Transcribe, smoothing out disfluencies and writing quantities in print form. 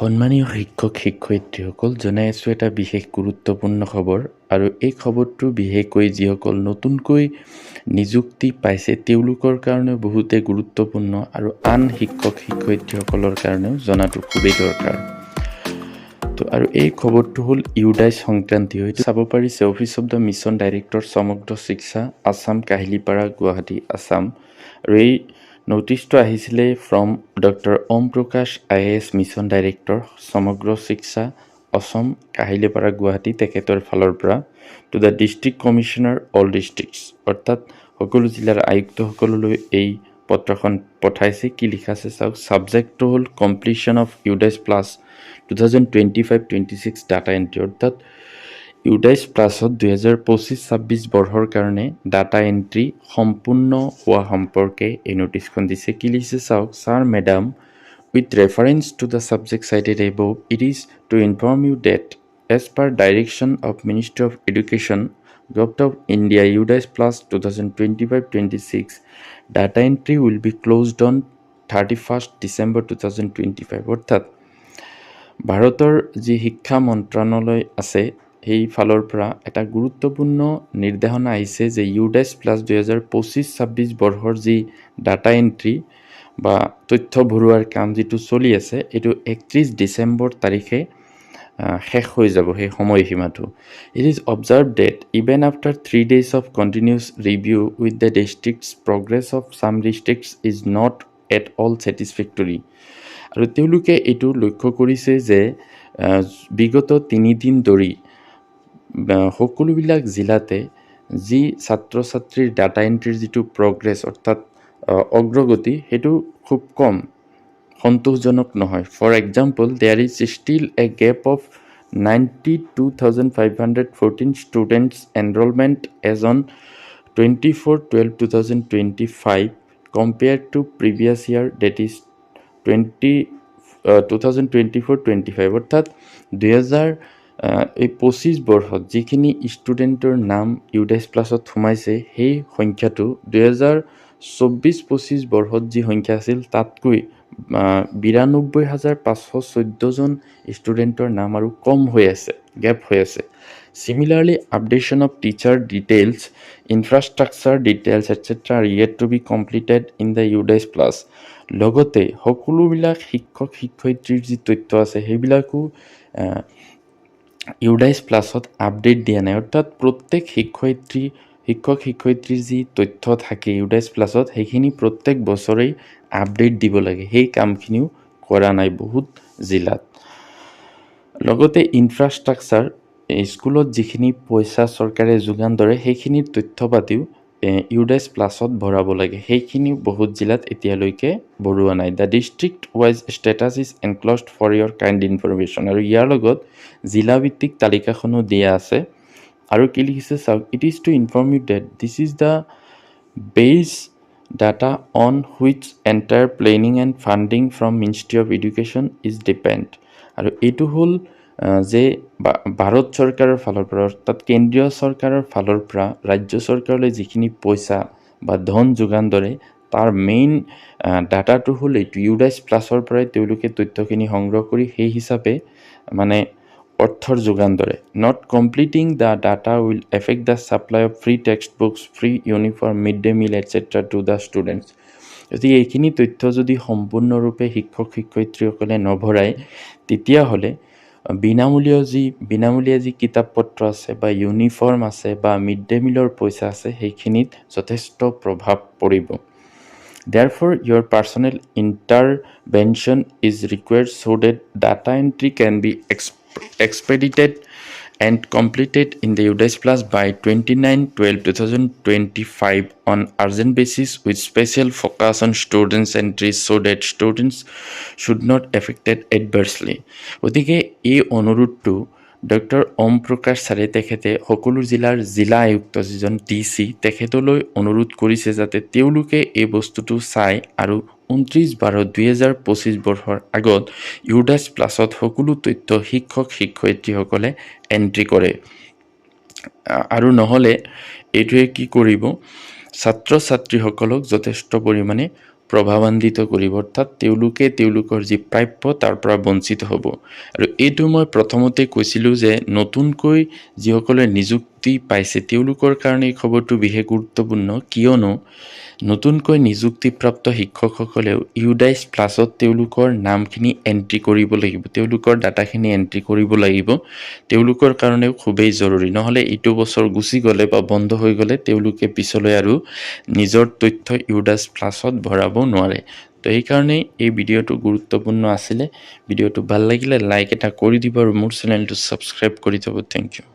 সন্মানীয় শিক্ষক শিক্ষয়িত্ৰীসকল, জনাই আছোঁ এটা বিশেষ গুৰুত্বপূৰ্ণ খবৰ। আৰু এই খবৰটো বিশেষকৈ যিসকল নতুনকৈ নিযুক্তি পাইছে তেওঁলোকৰ কাৰণে বহুতে গুৰুত্বপূৰ্ণ আৰু আন শিক্ষক শিক্ষয়িত্ৰীসকলৰ কাৰণেও জনাটো খুবেই দৰকাৰ। আৰু এই খবৰটো হ'ল ইউডাইচ সংক্ৰান্তীয়। এইটো চাব পাৰিছে office of the mission director সমগ্ৰ শিক্ষা আছাম, কাহিলীপাৰা, গুৱাহাটী, আছাম। আৰু এই নটিচটো আহিছিলে ফ্ৰম ডক্টৰ ওম প্ৰকাশ IAS মিছন ডাইৰেক্টৰ সমগ্ৰ শিক্ষা অসম, কাহিলীপাৰা, গুৱাহাটী তেখেতৰ ফালৰ পৰা to the district commissioner all districts, অৰ্থাৎ সকলো জিলাৰ আয়ুক্তসকললৈ এই পত্ৰখন পঠাইছে। কি লিখা আছে চাওক। ছাবজেক্টটো হ'ল completion of UDISE plus 2025-26 data entry, অৰ্থাৎ ইউডাইচ প্লাছত 2025-26 বৰ্ষৰ কাৰণে ডাটা এণ্ট্ৰি সম্পূৰ্ণ হোৱা সম্পৰ্কে এই নটিচখন দিছে। কি লিখিছে চাওক। Sir madam, with reference to the subject cited above, it is to inform you that as per direction of Ministry of Education, Government of India, UDAIS Plus 2025-26 data entry will be closed on 31st December 2025, অৰ্থাৎ ভাৰতৰ যি শিক্ষা মন্ত্ৰণালয় আছে সেই ফালৰ পৰা এটা গুৰুত্বপূৰ্ণ নিৰ্দেশনা আহিছে যে ইউডাইচ প্লাছ 2025-26 বৰ্ষৰ যি ডাটা এণ্ট্ৰি বা তথ্য ভৰোৱাৰ কাম যিটো চলি আছে, এইটো 31 ডিচেম্বৰ তাৰিখে শেষ হৈ যাব সেই সময়সীমাটো। It is observe that even after 3 days of continuous review with the districts, progress of some districts is not at all satisfactory. আৰু তেওঁলোকে এইটো লক্ষ্য কৰিছে যে বিগত 3 দিন ধৰি সকলোবিলাক জিলাতে যি ছাত্ৰ ছাত্ৰীৰ ডাটা এণ্ট্ৰিৰ যিটো প্ৰগ্ৰেছ অৰ্থাৎ অগ্ৰগতি, সেইটো খুব কম, সন্তোষজনক নহয়। For example, there is still a gap of 92,514 students enrolment as on 24/12/2025 compared to previous year, that is 2024-25, অৰ্থাৎ 2025 বৰ্ষত যিখিনি ষ্টুডেণ্টৰ নাম ইউডাইচ প্লাছত সোমাইছে সেই সংখ্যাটো 2024-25 বৰ্ষত যি সংখ্যা আছিল তাতকৈ 92,514জন ষ্টুডেণ্টৰ নাম আৰু কম হৈ আছে, গেপ হৈ আছে। Similarly, updation of teacher details, infrastructure details, etc. are yet to be completed in the UDAIS Plus. লগতে সকলোবিলাক শিক্ষক শিক্ষয়িত্ৰীৰ যি তথ্য আছে সেইবিলাকো ইউডাইচ প্লাছত আপডেট দিয়া নাই, অৰ্থাৎ প্ৰত্যেক শিক্ষক শিক্ষয়িত্ৰীৰ যি তথ্য থাকে ইউডাইচ প্লাছত সেইখিনি প্ৰত্যেক বছৰেই আপডেট দিব লাগে। সেই কামখিনিও কৰা নাই বহুত জিলাত। লগতে ইনফ্ৰাষ্ট্ৰাকচাৰ, স্কুলত যিখিনি পইচা চৰকাৰে যোগান ধৰে সেইখিনিৰ তথ্য পাতিও ইউডাইচ প্লাছত ভৰাব লাগে, সেইখিনিও বহুত জিলাত এতিয়ালৈকে ভৰোৱা নাই। The district wise status is enclosed for your kind information. আৰু ইয়াৰ লগত জিলাভিত্তিক তালিকাখনো দিয়া আছে। আৰু কি লিখিছে চাওক। It is to inform you that this is the base data on which entire planning and funding from ministry of education is depend. আৰু এইটো হ'ল যে ভাৰত চৰকাৰৰ ফালৰ পৰা, অৰ্থাৎ কেন্দ্ৰীয় চৰকাৰৰ ফালৰ পৰা ৰাজ্য চৰকাৰলৈ যিখিনি পইচা বা ধন যোগান ধৰে তাৰ মেইন ডাটাটো হ'ল এইটো। ইউডাইচ প্লাছৰ পৰাই তেওঁলোকে তথ্যখিনি সংগ্ৰহ কৰি সেই হিচাপে মানে অৰ্থৰ যোগান ধৰে। Not completing the data will effect the supply of free text books, free uniform, mid day meal etcetera to the students. গতিকে এইখিনি তথ্য যদি সম্পূৰ্ণৰূপে শিক্ষক শিক্ষয়িত্ৰীসকলে নভৰায় তেতিয়াহ'লে বিনামূলীয়া যি কিতাপ পত্ৰ আছে বা ইউনিফৰ্ম আছে বা মিড ডে মিলৰ পইচা আছে সেইখিনিত যথেষ্ট প্ৰভাৱ পৰিব। Therefore, your personal intervention is required so that data entry can be expedited and completed in the UDAIS Plus by 29/12/2025 on urgent basis with special focus on students' entries so that students should not affected adversely. গতিকে এই অনুৰোধটো doctor ওম প্ৰকাশ ছাৰে তেখেতে সকলো জিলাৰ জিলা আয়ুক্ত যিজন DC তেখেতলৈ অনুৰোধ কৰিছে যাতে তেওঁলোকে এই বস্তুটো চাই আৰু 29/12/2025 বৰ্ষৰ আগত ইউডাইচ প্লাছত সকলো তথ্য শিক্ষক শিক্ষয়িত্ৰীসকলে এণ্ট্ৰি কৰে। আৰু নহ'লে এইটোৱে কি কৰিব, ছাত্ৰ ছাত্ৰীসকলক যথেষ্ট পৰিমাণে প্ৰভাৱান্বিত কৰিব, অৰ্থাৎ তেওঁলোকৰ যি প্ৰাপ্য তাৰ পৰা বঞ্চিত হ'ব। আৰু এইটো মই প্ৰথমতে কৈছিলোঁ যে নতুনকৈ যিসকলে নিযুক্তি পাইছে তেওঁলোকৰ কাৰণে এই খবৰটো বিশেষ গুৰুত্বপূৰ্ণ, কিয়নো নতুনকৈ নিযুক্তিপ্ৰাপ্ত শিক্ষকসকলেও ইউডাইচ প্লাছত তেওঁলোকৰ নামখিনি এণ্ট্ৰি কৰিব লাগিব, তেওঁলোকৰ ডাটাখিনি এণ্ট্ৰি কৰিব লাগিব। তেওঁলোকৰ কাৰণেও খুবেই জৰুৰী, নহ'লে এইটো বছৰ গুচি গ'লে বা বন্ধ হৈ গ'লে তেওঁলোকে পিছলৈ আৰু নিজৰ তথ্য ইউডাইচ প্লাছত ভৰাব নোৱাৰে। তো সেইকাৰণে এই ভিডিঅ'টো গুৰুত্বপূৰ্ণ আছিলে। ভিডিঅ'টো ভাল লাগিলে লাইক এটা কৰি দিব আৰু মোৰ চেনেলটো ছাবস্ক্ৰাইব কৰি থ'ব। Thank U.